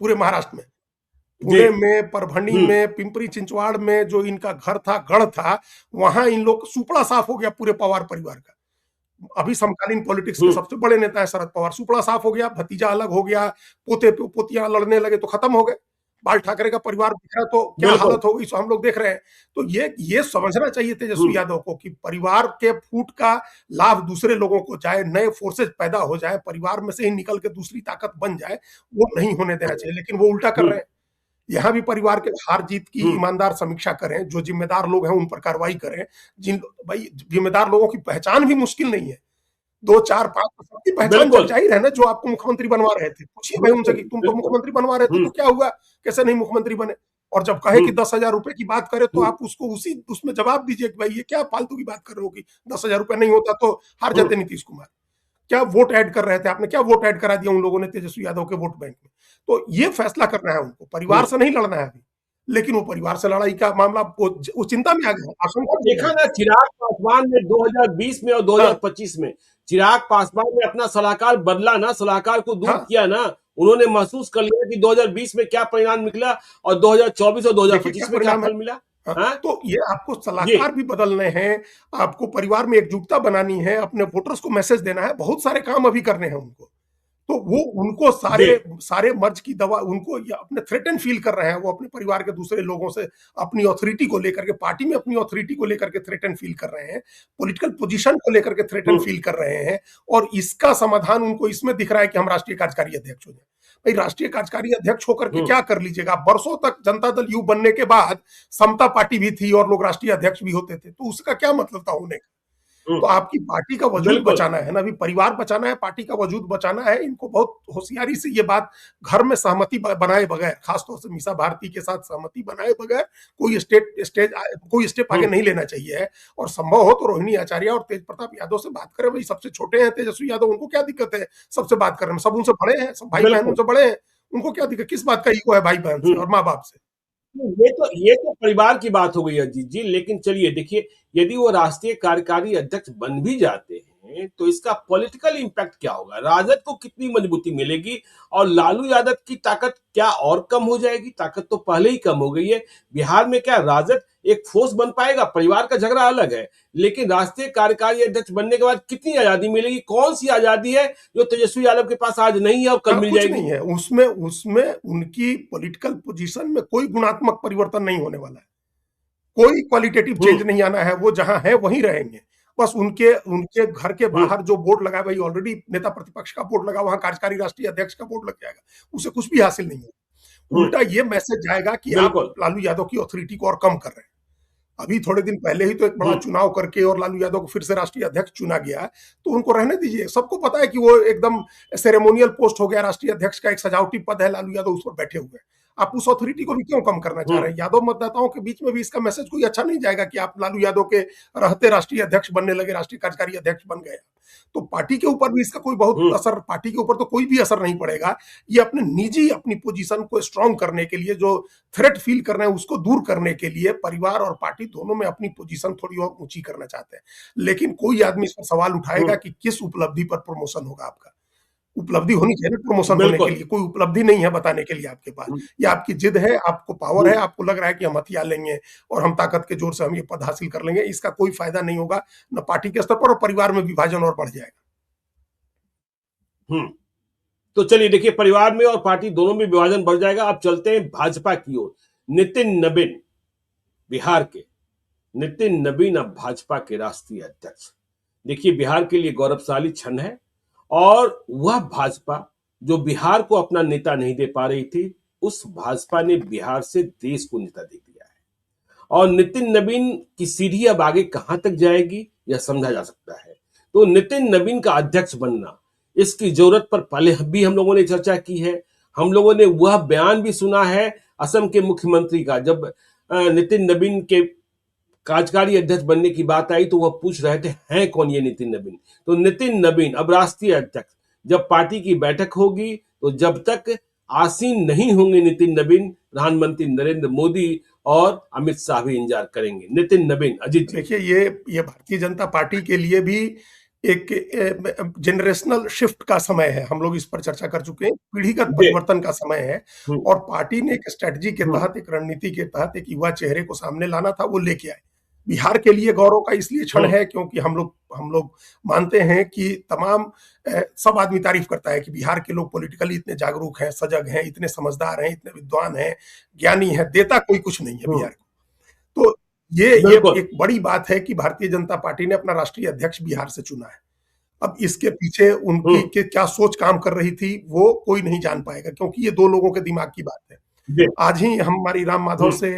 पूरे महाराष्ट्र में। जी। पुणे में, परभणी हम्म में, पिंपरी चिंचवाड़ में जो इनका घर था, गढ़ था, वहां इन लोग सुपड़ा साफ हो गया पूरे पवार परिवार का। अभी समकालीन पॉलिटिक्स के हम्म सबसे बड़े नेता है शरद पवार। सुपड़ा साफ हो गया, भतीजा अलग हो गया, पोते पोतियां लड़ने लगे तो खत्म हो गए। बाल ठाकरे का परिवार बिखरा तो क्या बिल्कुल। हालत हो गई, सो हम लोग देख रहे हैं। तो ये समझना चाहिए तेजस्वी हम्म यादव को कि परिवार के फूट का लाभ दूसरे लोगों को जाए, नए फोर्सेज पैदा हो जाए, परिवार में से ही निकल के दूसरी ताकत बन जाए, वो नहीं होने देना चाहिए। लेकिन वो उल्टा कर हम्म रहे हैं। यहाँ भी परिवार के हार जीत की हम्म। ईमानदार समीक्षा करें, जो जिम्मेदार लोग हैं उन पर कार्रवाई करें। जिन भाई जिम्मेदार लोगों की पहचान भी मुश्किल नहीं है। 2, 4, 5 तो सबकी पहचान जग बिल्कुल जाहिर है ना, जो आपको मुख्यमंत्री बनवा रहे थे। पूछिए भाई उनसे बिल्कुल कि तुम तो बिल्कुल। मुख्यमंत्री बनवा रहे थे, हम्म तो क्या हुआ? कैसे नहीं मुख्यमंत्री बने? और जब कहे कि हम्म 10,000 रुपए की बात करें, तो हम्म आप उसको उसी उसमें जवाब दीजिए कि भाई ये क्या फालतू की बात कर रहे हो कि 10,000 रुपए नहीं होता तो हार हम्म। जाते नीतीश कुमार। क्या वोट ऐड कर रहे थे आपने? क्या वोट ऐड करा दिया उन लोगों ने तेजस्वी यादव के वोट बैंक में? तो ये फैसला करना है उनको, परिवार हम्म। से नहीं लड़ना है अभी। लेकिन वो परिवार से लड़ाई का मामला, वो चिंता में आ गए, आशंका और में आ देखा गए। ना चिराग पासवान ने 2020 में और हाँ 2025 में चिराग पासवान ने अपना सलाहकार बदला ना, सलाहकार को दूर हाँ। किया ना। उन्होंने महसूस कर लिया कि 2020 में क्या परिणाम निकला और 2024 और देखिए क्या 2025 में क्या परिणाम है। फल मिला। हाँ, हाँ तो ये आपको जी। सलाहकार भी बदलने हैं, आपको परिवार में एकजुटता बनानी है, अपने वोटर्स को मैसेज देना है, बहुत सारे काम अभी करने हैं उनको। तो वो उनको जी। सारे मर्ज की दवा, उनको ये अपने थ्रेटन फील कर रहे हैं। वो अपने परिवार के दूसरे लोगों से अपनी ऑथोरिटी को लेकर के, पार्टी में अपनी ऑथोरिटी को लेकर के थ्रेटन फील कर रहे हैं, पॉलिटिकल पोजीशन को लेकर के थ्रेटन हम्म फील कर रहे हैं। और इसका समाधान उनको इसमें दिख रहा है कि हम राष्ट्रीय कार्यकारी अध्यक्ष हो जाए। भाई राष्ट्रीय कार्यकारी अध्यक्ष होकर के हम्म क्या कर लीजिएगा? बरसों तक जनता दल यू बनने के बाद समता पार्टी भी थी और लोग राष्ट्रीय अध्यक्ष भी होते थे, तो उसका क्या मतलब था होने का? तो आपकी पार्टी का वजूद बिल्कुल। बचाना है ना, अभी परिवार बचाना है, पार्टी का वजूद बचाना है। इनको बहुत होशियारी से ये बात घर में सहमति बनाए बगैर, खासतौर से मीसा भारती के साथ सहमति बनाए बगैर कोई स्टेप आगे हम्म नहीं लेना चाहिए है। और संभव हो तो रोहिणी आचार्य और तेज प्रताप यादव से बात करें। भाई सबसे छोटे हैं तेजस्वी यादव, उनको क्या दिक्कत है सबसे बात करने में? सब उनसे बड़े हैं, सब भाई बहन बिल्कुल। उनसे बड़े हैं। उनको क्या दिक्कत? किस बात का ईगो है भाई बहन से हम्म। और माँ बाप से? ये तो परिवार की बात हो गई अजीत जी, लेकिन चलिए देखिए, यदि वो राष्ट्रीय कार्यकारी अध्यक्ष बन भी जाते हैं तो इसका पॉलिटिकल इम्पैक्ट क्या होगा? राजद को कितनी मजबूती मिलेगी और लालू यादव की ताकत क्या और कम हो जाएगी? ताकत तो पहले ही कम हो गई है। बिहार में क्या राजद एक फोर्स बन पाएगा? परिवार का झगड़ा अलग है, लेकिन राष्ट्रीय कार्यकारी अध्यक्ष बनने के बाद कितनी आजादी मिलेगी? कौन सी आजादी है जो तेजस्वी यादव के पास आज नहीं है और कल मिल कुछ जाएगी? नहीं है उसमें उसमें उनकी पॉलिटिकल पोजीशन में कोई गुणात्मक परिवर्तन नहीं होने वाला है, कोई क्वालिटेटिव चेंज नहीं आना है, वो जहां है वहीं रहेंगे। बस उनके उनके घर के हम्म, बाहर जो बोर्ड लगा है, भाई ऑलरेडी नेता प्रतिपक्ष का बोर्ड लगा, वहां कार्यकारी राष्ट्रीय अध्यक्ष का बोर्ड लग जाएगा, उसे कुछ भी हासिल नहीं है। हम्म, उल्टा ये मैसेज जाएगा कि आप बिल्कुल। लालू यादव की ऑथोरिटी को और कम कर रहे हैं। अभी थोड़े दिन पहले ही तो एक बड़ा हम्म, चुनाव करके और लालू यादव को फिर से राष्ट्रीय अध्यक्ष चुना गया है, तो उनको रहने दीजिए। सबको पता है कि वो एकदम सेरेमोनियल पोस्ट हो गया, राष्ट्रीय अध्यक्ष का एक सजावटी पद है, लालू यादव उस पर बैठे हुए हैं। आप उस अथॉरिटी को भी क्यों कम करना चाह रहे हम्म, हैं? यादव मतदाताओं के बीच में भी इसका मैसेज कोई अच्छा नहीं जाएगा कि आप लालू यादव के रहते राष्ट्रीय अध्यक्ष बनने लगे, राष्ट्रीय कार्यकारी अध्यक्ष बन गए। तो पार्टी के ऊपर भी इसका कोई बहुत हम्म, असर, पार्टी के ऊपर तो कोई भी असर नहीं पड़ेगा। ये अपने निजी अपनी पोजीशन को स्ट्रांग करने के लिए, जो थ्रेट फील कर रहे हैं उसको दूर करने के लिए, परिवार और पार्टी दोनों में अपनी पोजीशन थोड़ी और ऊंची करना चाहते हैं। लेकिन कोई आदमी इस पर सवाल उठाएगा हम्म, कि किस उपलब्धि पर प्रमोशन होगा आपका? उपलब्धि होनी चाहिए ना प्रमोशन होने के बिल्कुल। लिए, कोई उपलब्धि नहीं है बताने के लिए आपके पास। हम्म, ये आपकी जिद है, आपको पावर है, हम्म, आपको लग रहा है कि हम हथियार लेंगे और हम ताकत के जोर से हम ये पद हासिल कर लेंगे। इसका कोई फायदा नहीं होगा, न पार्टी के स्तर पर, और परिवार में विभाजन और बढ़ जाएगा। हम्म। तो चलिए देखिए, परिवार में और पार्टी दोनों में विभाजन बढ़ जाएगा। अब चलते हैं भाजपा की ओर। नितिन नबीन, बिहार के नितिन नबीन अब भाजपा के राष्ट्रीय अध्यक्ष। देखिए, बिहार के लिए गौरवशाली क्षण है और वह भाजपा जो बिहार को अपना नेता नहीं दे पा रही थी, उस भाजपा ने बिहार से देश को नेता दे दिया है। और नितिन नबीन की सीढ़ी अब आगे कहां तक जाएगी यह समझा जा सकता है। तो नितिन नबीन का अध्यक्ष बनना, इसकी जरूरत पर पहले भी हम लोगों ने चर्चा की है। हम लोगों ने वह बयान भी सुना है असम के मुख्यमंत्री का, जब नितिन नबीन के कार्यकारी अध्यक्ष बनने की बात आई तो वह पूछ रहे थे हैं कौन ये नितिन नबीन। तो नितिन नबीन अब राष्ट्रीय अध्यक्ष। जब पार्टी की बैठक होगी तो जब तक आसीन नहीं होंगे नितिन नबीन, प्रधानमंत्री नरेंद्र मोदी और अमित शाह भी इंतजार करेंगे। नितिन नबीन, अजीत जी। देखिए, ये भारतीय जनता पार्टी के लिए भी एक जनरेशनल शिफ्ट का समय है। हम लोग इस पर चर्चा कर चुके हैं, पीढ़ीगत जी। परिवर्तन का समय है। हम्म, और पार्टी ने एक स्ट्रेटजी के हम्म, तहत, एक रणनीति के तहत एक युवा चेहरे को सामने लाना था, वो लेके आए। बिहार के लिए गौरव का इसलिए क्षण हम्म, है क्योंकि हम लोग मानते हैं कि तमाम सब आदमी तारीफ करता है कि बिहार के लोग पॉलिटिकली इतने जागरूक हैं, सजग हैं, इतने समझदार हैं, इतने विद्वान हैं, ज्ञानी हैं, देता कोई कुछ नहीं है हम्म, बिहार को। तो ये बिल्कुल। एक बड़ी बात है कि भारतीय जनता पार्टी ने अपना राष्ट्रीय अध्यक्ष बिहार से चुना है। अब इसके पीछे उनकी हम्म, क्या सोच काम कर रही थी, वो कोई नहीं जान पाएगा, क्योंकि ये दो लोगों के दिमाग की बात है। जी। आज ही हमारी राम माधव हम्म, से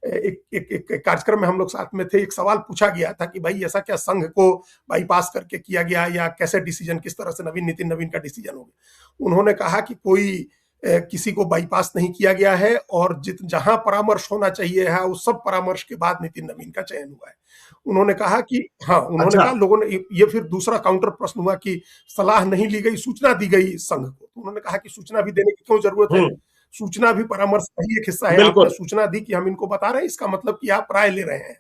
एक कार्यक्रम में हम लोग साथ में थे, एक सवाल पूछा गया था कि भाई ऐसा क्या संघ को बाईपास करके किया गया, या कैसे डिसीजन, किस तरह से नितिन नवीन का डिसीजन हो गया। उन्होंने कहा कि कोई किसी को बाईपास नहीं किया गया है, और जहां परामर्श होना चाहिए है उस सब परामर्श के बाद नितिन नवीन का चयन हुआ है। उन्होंने कहा कि हाँ, उन्होंने अच्छा। कहा लोगों ने ये फिर दूसरा काउंटर प्रश्न हुआ कि सलाह नहीं ली गई, सूचना दी गई संघ को। तो उन्होंने कहा कि सूचना भी देने की क्यों जरूरत है? हम्म, सूचना भी परामर्श का ही एक हिस्सा है। आपने बिल्कुल। सूचना दी कि हम इनको बता रहे हैं, इसका मतलब कि आप राय ले रहे हैं।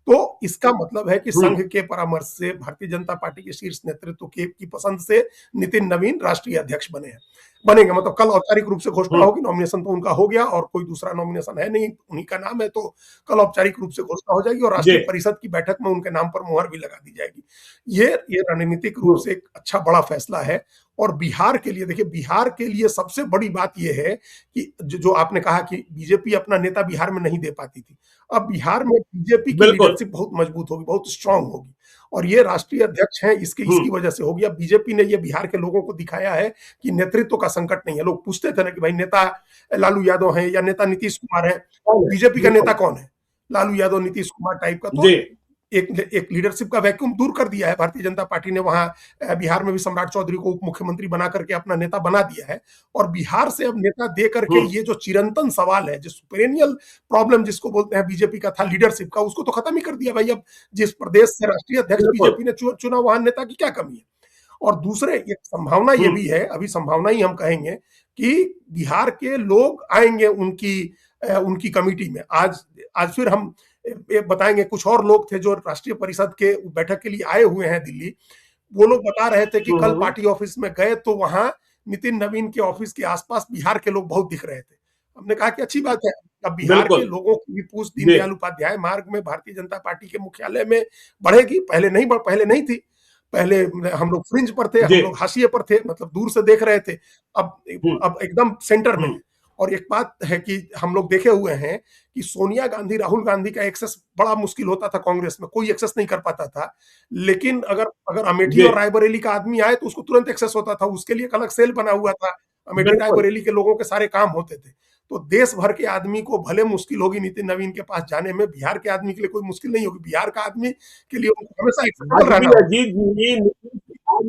तो इसका मतलब है कि हम्म, संघ के परामर्श से, भारतीय जनता पार्टी के शीर्ष नेतृत्व की पसंद से नितिन नवीन राष्ट्रीय अध्यक्ष बनेंगे। मतलब कल औपचारिक रूप से घोषणा हम्म, होगी, नॉमिनेशन तो उनका हो गया और कोई दूसरा नॉमिनेशन है नहीं, उन्हीं का नाम है, तो कल औपचारिक रूप से घोषणा हो जाएगी और जी। राष्ट्रीय परिषद की बैठक में उनके नाम पर मुहर भी लगा दी जाएगी। ये रणनीतिक रूप हम्म, से एक अच्छा बड़ा फैसला है। और बिहार के लिए, देखिए, बिहार के लिए सबसे बड़ी बात यह है कि जो आपने कहा कि बीजेपी अपना नेता बिहार में नहीं दे पाती थी, अब बिहार में बीजेपी की बिल्कुल। लीडरशिप बहुत मजबूत होगी, बहुत स्ट्रांग होगी। और ये राष्ट्रीय अध्यक्ष हैं, इसकी हम्म, वजह से होगी। अब बीजेपी ने ये बिहार के लोगों को दिखाया है कि नेतृत्व का संकट नहीं है। लोग पूछते थे ना कि भाई नेता लालू यादव है या नेता नीतीश कुमार है, कौन है? बीजेपी का नेता बिल्कुल। कौन है? लालू यादव, नीतीश कुमार टाइप का। जी। तो एक लीडरशिप का वैक्यूम दूर कर दिया है भारतीय जनता पार्टी ने। वहां बिहार में भी सम्राट चौधरी को उप मुख्यमंत्री बना करके अपना नेता बना दिया है। और बिहार से अब नेता दे करके, हम्म, ये जो चिरंतन सवाल है, जिस पेरेनियल प्रॉब्लम जिसको बोलते हैं बीजेपी का था लीडरशिप का, उसको तो खत्म ही कर दिया भाई। अब जिस प्रदेश से राष्ट्रीय अध्यक्ष बिल्कुल। बीजेपी ने चुना, वहां नेता की क्या कमी है? और दूसरे, एक संभावना ये हम्म, भी है, अभी संभावना ही हम कहेंगे, कि बिहार के लोग आएंगे उनकी कमिटी में। आज फिर हम बताएंगे, कुछ और लोग थे जो राष्ट्रीय परिषद के बैठक के लिए आए हुए हैं दिल्ली। वो लोग बता रहे थे कि कल हम्म, पार्टी ऑफिस में गए तो वहां नितिन नवीन के ऑफिस के आसपास बिहार के लोग बहुत दिख रहे थे। हमने कहा कि अच्छी बात है, अब बिहार के बिल्कुल लोगों की भी पूछ जी। दीनदयाल उपाध्याय मार्ग में भारतीय जनता पार्टी के मुख्यालय में बढ़ेगी। पहले नहीं थी। पहले हम लोग फ्रिंज पर थे, जी। हम लोग हाशिए पर थे, मतलब दूर से देख रहे थे। अब हम्म, अब एकदम सेंटर में है। हम्म, और एक बात है कि हम लोग देखे हुए हैं कि सोनिया गांधी, राहुल गांधी का एक्सेस बड़ा मुश्किल होता था कांग्रेस में, कोई एक्सेस नहीं कर पाता था। लेकिन अगर अगर अमेठी जी। और रायबरेली का आदमी आए तो उसको तुरंत एक्सेस होता था, उसके लिए एक अलग सेल बना हुआ था। अमेठी बिल्कुल रायबरेली के लोगों के सारे काम होते थे। तो देश भर के आदमी को भले मुश्किल होगी नितिन नवीन के पास जाने में, बिहार के आदमी के लिए कोई मुश्किल नहीं होगी। बिहार का आदमी के लिए उनको हमेशा आज एक्सेसिबल भी रहना होगा। आज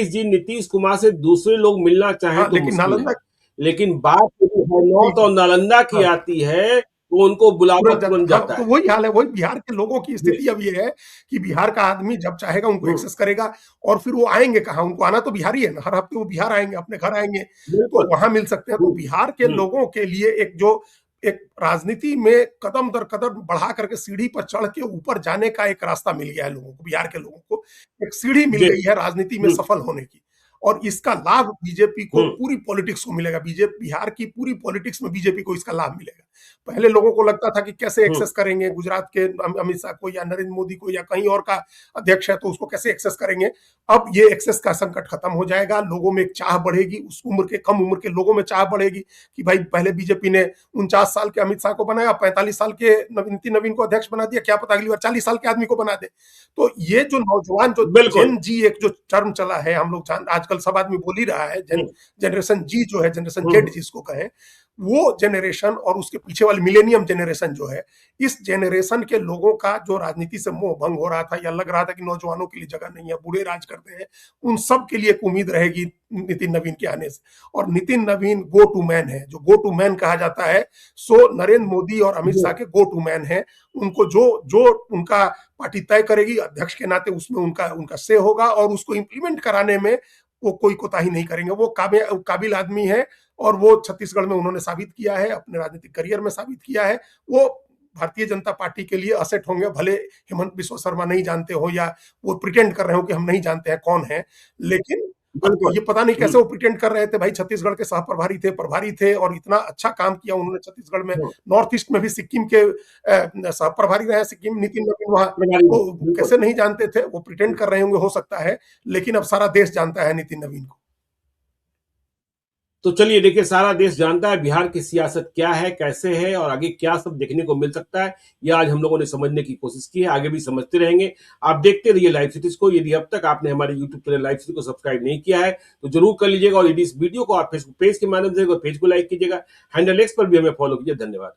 भी नीतीश कुमार से दूसरे लोग मिलना चाहें हाँ, तो लेकिन मुश्किल है। नालंदा लेकिन बात यदि जी, हरनौत जी। और नालंदा की हाँ, आती है तो उनको बुलावा तुरंत जाता तुरंत हाँ, जाता तो है। वही हाल है, वही बिहार के लोगों की जी। स्थिति अब ये है कि बिहार का आदमी जब चाहेगा उनको हम्म, एक्सेस करेगा। और फिर वो आएँगे कहाँ? उनको आना तो बिहार ही है ना, हर हफ्ते वो बिहार आएँगे, अपने घर आएँगे, तो बिल्कुल। वहाँ मिल सकते हैं। तो हम्म, बिहार के हम्म, लोगों के लिए एक राजनीति में कदम दर कदम बढ़ा करके सीढ़ी पर चढ़ के ऊपर जाने का एक रास्ता मिल गया है लोगों को, बिहार के लोगों को। एक सीढ़ी मिल जी। गई है राजनीति में हम्म, सफल होने की। और इसका लाभ बीजेपी को, हम्म, पूरी पॉलिटिक्स को मिलेगा। बिहार की पूरी पॉलिटिक्स में बीजेपी को इसका लाभ मिलेगा। पहले लोगों को लगता था कि कैसे हम्म, एक्सेस करेंगे गुजरात के अमित शाह को या नरेंद्र मोदी को या कहीं और का अध्यक्ष है तो उसको कैसे एक्सेस करेंगे। अब ये एक्सेस का संकट खत्म हो जाएगा, लोगों में एक चाह बढ़ेगी, उस उम्र के कम उम्र के लोगों में चाह बढ़ेगी कि भाई पहले बीजेपी ने 49 साल के अमित शाह को बनाया, 45 साल के नितिन नवीन को अध्यक्ष बना दिया, क्या पता अगली बार 40 साल के आदमी को बना दे। तो ये जो नौजवान जो बिल्कुल। जेन जी एक जो टर्म चला है, हम लोग आजकल सब आदमी बोल ही रहा है, हम्म, जनरेशन जी जो है, जनरेशन जेड हम्म, जिसको कहें, वो जनरेशन और उसके पीछे वाली मिलेनियम जनरेशन जो है, इस जनरेशन के लोगों का जो राजनीति से मोह भंग हो रहा था या लग रहा था कि नौजवानों के लिए जगह नहीं है, बूढ़े राज करते हैं, उन सब के लिए एक उम्मीद रहेगी नितिन नवीन के आने से। और नितिन नवीन गो टू मैन है, जो गो टू मैन कहा जाता है, सो नरेंद्र मोदी और अमित जी। शाह के गो टू मैन है। उनको जो जो उनका पार्टी तय करेगी अध्यक्ष के नाते, उसमें उनका उनका से होगा और उसको इंप्लीमेंट कराने में वो कोई कोताही नहीं करेंगे। वो काबिल आदमी है और वो छत्तीसगढ़ में उन्होंने साबित किया है, अपने राजनीतिक करियर में साबित किया है। वो भारतीय जनता पार्टी के लिए असेट होंगे, भले हेमंत बिस्वा शर्मा नहीं जानते हो या वो प्रिटेंड कर रहे हो कि हम नहीं जानते हैं कौन है। लेकिन अब बिल्कुल। ये पता नहीं हम्म, कैसे वो प्रिटेंड कर रहे थे भाई, छत्तीसगढ़ के सह प्रभारी थे और इतना अच्छा काम किया उन्होंने छत्तीसगढ़ में। हम्म, नॉर्थ ईस्ट में भी सिक्किम के सह प्रभारी रहे सिक्किम, नितिन नवीन वहाँ। प्रभारी है, तो बिल्कुल। कैसे नहीं जानते थे, वो प्रिटेंड कर रहे होंगे हो सकता है, लेकिन अब सारा देश जानता है नितिन नवीन को। तो चलिए देखिए, सारा देश जानता है बिहार की सियासत क्या है, कैसे है और आगे क्या सब देखने को मिल सकता है। ये आज हम लोगों ने समझने की कोशिश की है, आगे भी समझते रहेंगे। आप देखते रहिए लाइव सिटीज को। यदि अब तक आपने हमारे यूट्यूब चैनल लाइव सिटी को सब्सक्राइब नहीं किया है तो जरूर कर लीजिएगा। और यदि इस वीडियो को आप फेसबुक पेज के माध्यम से पेज को लाइक कीजिएगा, हैंडल एक्स पर भी हमें फॉलो कीजिए। धन्यवाद।